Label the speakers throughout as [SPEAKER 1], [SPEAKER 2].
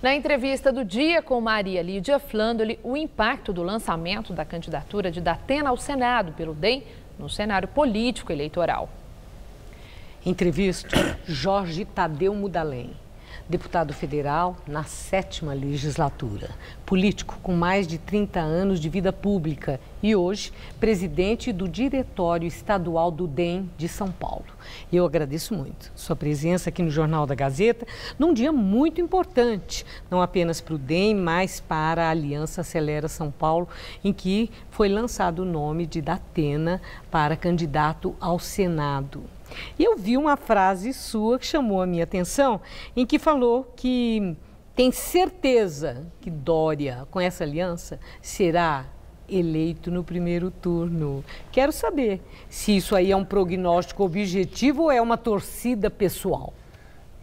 [SPEAKER 1] Na entrevista do dia com Maria Lídia Flandoli, o impacto do lançamento da candidatura de Datena ao Senado pelo DEM no cenário político eleitoral.
[SPEAKER 2] Entrevista Jorge Tadeu Mudalem, deputado federal na 7ª legislatura, político com mais de 30 anos de vida pública e hoje presidente do Diretório Estadual do DEM de São Paulo. Eu agradeço muito sua presença aqui no Jornal da Gazeta, num dia muito importante, não apenas para o DEM, mas para a Aliança Acelera São Paulo, em que foi lançado o nome de Datena para candidato ao Senado. E eu vi uma frase sua que chamou a minha atenção, em que falou que tem certeza que Dória, com essa aliança, será eleito no primeiro turno. Quero saber se isso aí é um prognóstico objetivo ou é uma torcida pessoal.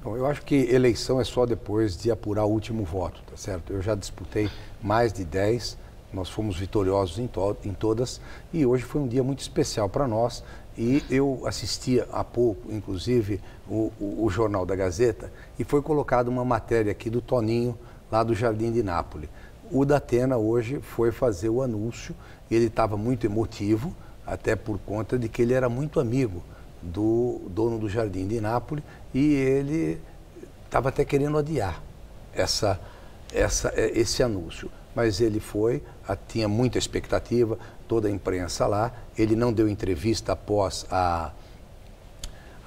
[SPEAKER 3] Bom, eu acho que eleição é só depois de apurar o último voto, tá certo? Eu já disputei mais de 10, nós fomos vitoriosos em todas e hoje foi um dia muito especial para nós. E eu assistia há pouco, inclusive, o Jornal da Gazeta, e foi colocada uma matéria aqui do Toninho, lá do Jardim de Nápoles. O Datena hoje foi fazer o anúncio, ele estava muito emotivo, até por conta de que ele era muito amigo do dono do Jardim de Nápoles, e ele estava até querendo adiar esse anúncio. Mas ele foi, tinha muita expectativa, toda a imprensa lá, ele não deu entrevista após a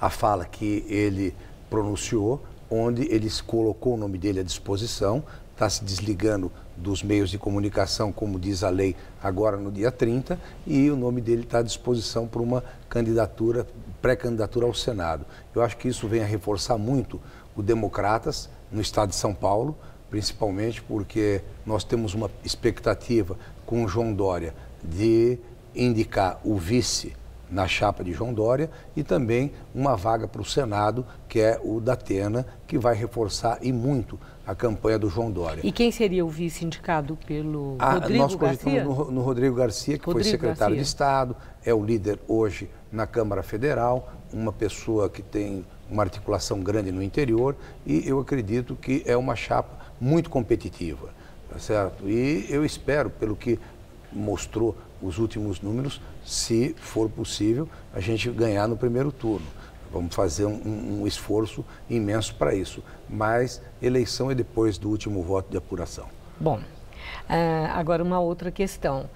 [SPEAKER 3] fala que ele pronunciou, onde ele colocou o nome dele à disposição, está se desligando dos meios de comunicação, como diz a lei, agora no dia 30, e o nome dele está à disposição para uma candidatura, pré-candidatura ao Senado. Eu acho que isso vem a reforçar muito o Democratas no estado de São Paulo, principalmente porque nós temos uma expectativa com o João Dória de indicar o vice na chapa de João Dória e também uma vaga para o Senado, que é o Datena, que vai reforçar e muito a campanha do João Dória.
[SPEAKER 2] E quem seria o vice indicado pelo Rodrigo
[SPEAKER 3] nós
[SPEAKER 2] Garcia?
[SPEAKER 3] Nós no Rodrigo Garcia, que foi secretário de Estado, é o líder hoje na Câmara Federal, uma pessoa que tem uma articulação grande no interior e eu acredito que é uma chapa muito competitiva, tá certo? E eu espero, pelo que mostrou os últimos números, se for possível, a gente ganhar no primeiro turno. Vamos fazer um esforço imenso para isso, mas eleição é depois do último voto de apuração.
[SPEAKER 2] Bom, agora uma outra questão.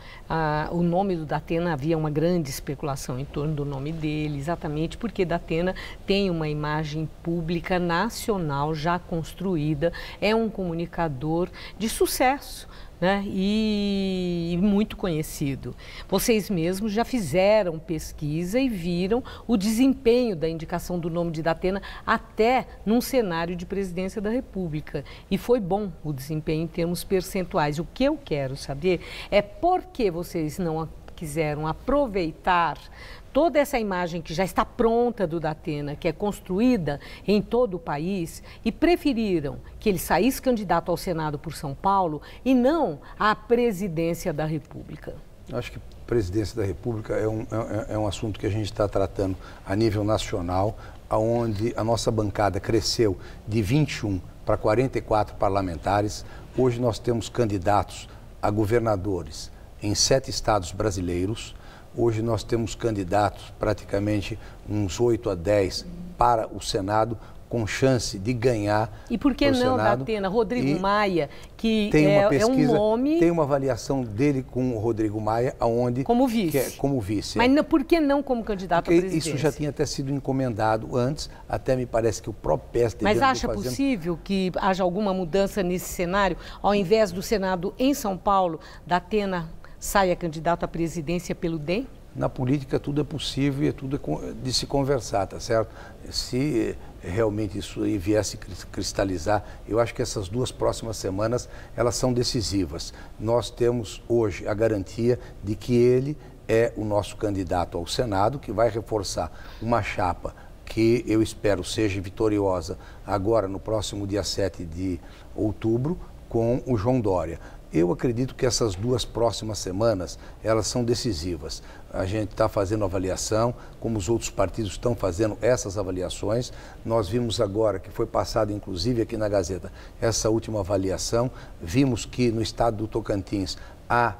[SPEAKER 2] O nome do Datena, havia uma grande especulação em torno do nome dele, exatamente porque Datena tem uma imagem pública nacional já construída, é um comunicador de sucesso, né? E muito conhecido. Vocês mesmos já fizeram pesquisa e viram o desempenho da indicação do nome de Datena até num cenário de presidência da República. E foi bom o desempenho em termos percentuais. O que eu quero saber é por que vocês não quiseram aproveitar toda essa imagem que já está pronta do Datena, que é construída em todo o país, e preferiram que ele saísse candidato ao Senado por São Paulo e não à presidência da República.
[SPEAKER 3] Acho que presidência da República é um assunto que a gente está tratando a nível nacional, onde a nossa bancada cresceu de 21 para 44 parlamentares. Hoje nós temos candidatos a governadores em 7 estados brasileiros. Hoje nós temos candidatos, praticamente uns 8 a 10, para o Senado, com chance de ganhar.
[SPEAKER 2] E por que não, Datena? Rodrigo Maia, que
[SPEAKER 3] é
[SPEAKER 2] um nome...
[SPEAKER 3] Tem uma avaliação dele com o Rodrigo Maia, onde...
[SPEAKER 2] Como vice.
[SPEAKER 3] Como vice.
[SPEAKER 2] Mas não, por que não como candidato à presidência?
[SPEAKER 3] Isso já tinha até sido encomendado antes, até me parece que o próprio PSD...
[SPEAKER 2] Mas acha possível que haja alguma mudança nesse cenário? Ao invés do Senado em São Paulo, Datena saia candidato à presidência pelo DEM?
[SPEAKER 3] Na política tudo é possível e é tudo de se conversar, tá certo? Se realmente isso aí viesse cristalizar, eu acho que essas 2 próximas semanas, elas são decisivas. Nós temos hoje a garantia de que ele é o nosso candidato ao Senado, que vai reforçar uma chapa que eu espero seja vitoriosa agora no próximo dia 7 de outubro, com o João Dória. Eu acredito que essas 2 próximas semanas, elas são decisivas. A gente está fazendo avaliação, como os outros partidos estão fazendo essas avaliações. Nós vimos agora que foi passado, inclusive aqui na Gazeta, essa última avaliação. Vimos que no estado do Tocantins há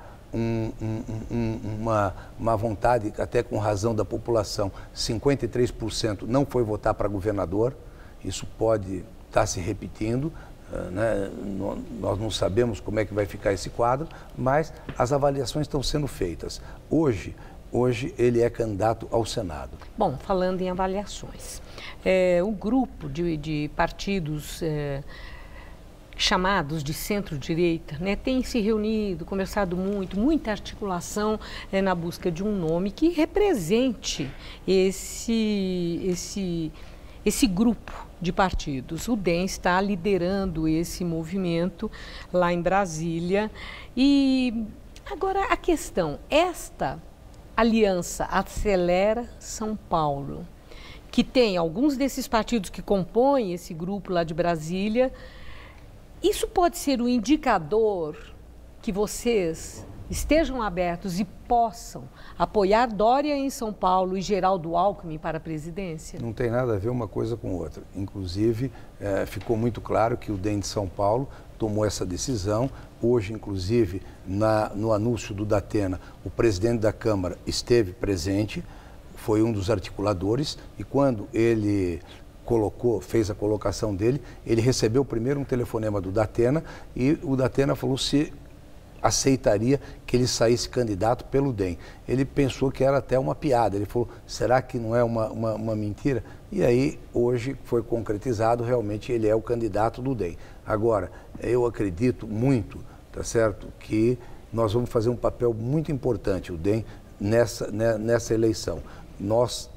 [SPEAKER 3] uma vontade, até com razão da população, 53% não foi votar para governador. Isso pode estar se repetindo. Né? Nós não sabemos como é que vai ficar esse quadro, mas as avaliações estão sendo feitas. Hoje ele é candidato ao Senado.
[SPEAKER 2] Bom, falando em avaliações, o grupo de partidos chamados de centro-direita, né, tem se reunido, conversado muita articulação na busca de um nome que represente esse grupo de partidos. O DEM está liderando esse movimento lá em Brasília. E agora a questão, esta aliança Acelera São Paulo, que tem alguns desses partidos que compõem esse grupo lá de Brasília, isso pode ser um indicador que vocês estejam abertos e possam apoiar Dória em São Paulo e Geraldo Alckmin para a presidência?
[SPEAKER 3] Não tem nada a ver uma coisa com outra. Inclusive, ficou muito claro que o DEM de São Paulo tomou essa decisão. Hoje, inclusive, no anúncio do Datena, o presidente da Câmara esteve presente, foi um dos articuladores, e quando ele fez a colocação dele, ele recebeu primeiro um telefonema do Datena, e o Datena falou se aceitaria que ele saísse candidato pelo DEM. Ele pensou que era até uma piada, ele falou, será que não é uma mentira? E aí, hoje, foi concretizado, realmente ele é o candidato do DEM. Agora, eu acredito muito, tá certo, que nós vamos fazer um papel muito importante, o DEM, nessa eleição. Nós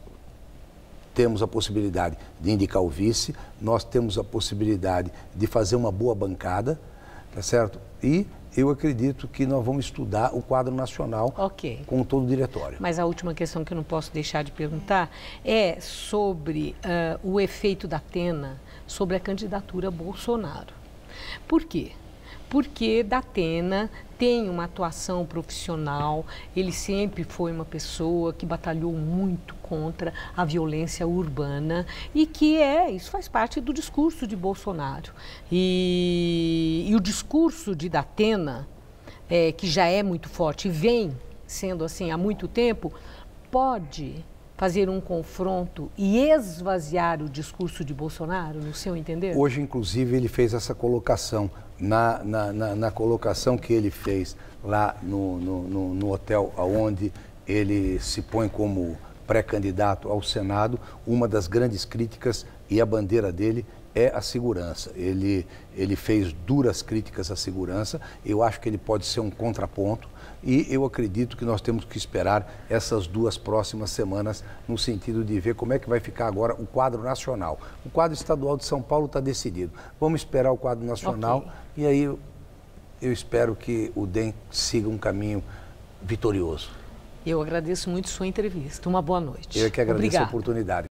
[SPEAKER 3] temos a possibilidade de indicar o vice, nós temos a possibilidade de fazer uma boa bancada, tá certo? E eu acredito que nós vamos estudar o quadro nacional com todo o diretório.
[SPEAKER 2] Mas a última questão que eu não posso deixar de perguntar é sobre o efeito da Datena sobre a candidatura Bolsonaro. Por quê? Porque Datena tem uma atuação profissional, ele sempre foi uma pessoa que batalhou muito contra a violência urbana e que isso faz parte do discurso de Bolsonaro. E o discurso de Datena, que já é muito forte e vem sendo assim há muito tempo, pode fazer um confronto e esvaziar o discurso de Bolsonaro, no seu entender?
[SPEAKER 3] Hoje, inclusive, ele fez essa colocação. Na colocação que ele fez lá no hotel onde ele se põe como pré-candidato ao Senado, uma das grandes críticas e a bandeira dele é a segurança. Ele fez duras críticas à segurança, eu acho que ele pode ser um contraponto e eu acredito que nós temos que esperar essas 2 próximas semanas no sentido de ver como é que vai ficar agora o quadro nacional. O quadro estadual de São Paulo está decidido. Vamos esperar o quadro nacional e aí eu espero que o DEM siga um caminho vitorioso.
[SPEAKER 2] Eu agradeço muito sua entrevista. Uma boa noite.
[SPEAKER 3] Eu que agradeço
[SPEAKER 2] Obrigada.
[SPEAKER 3] a oportunidade.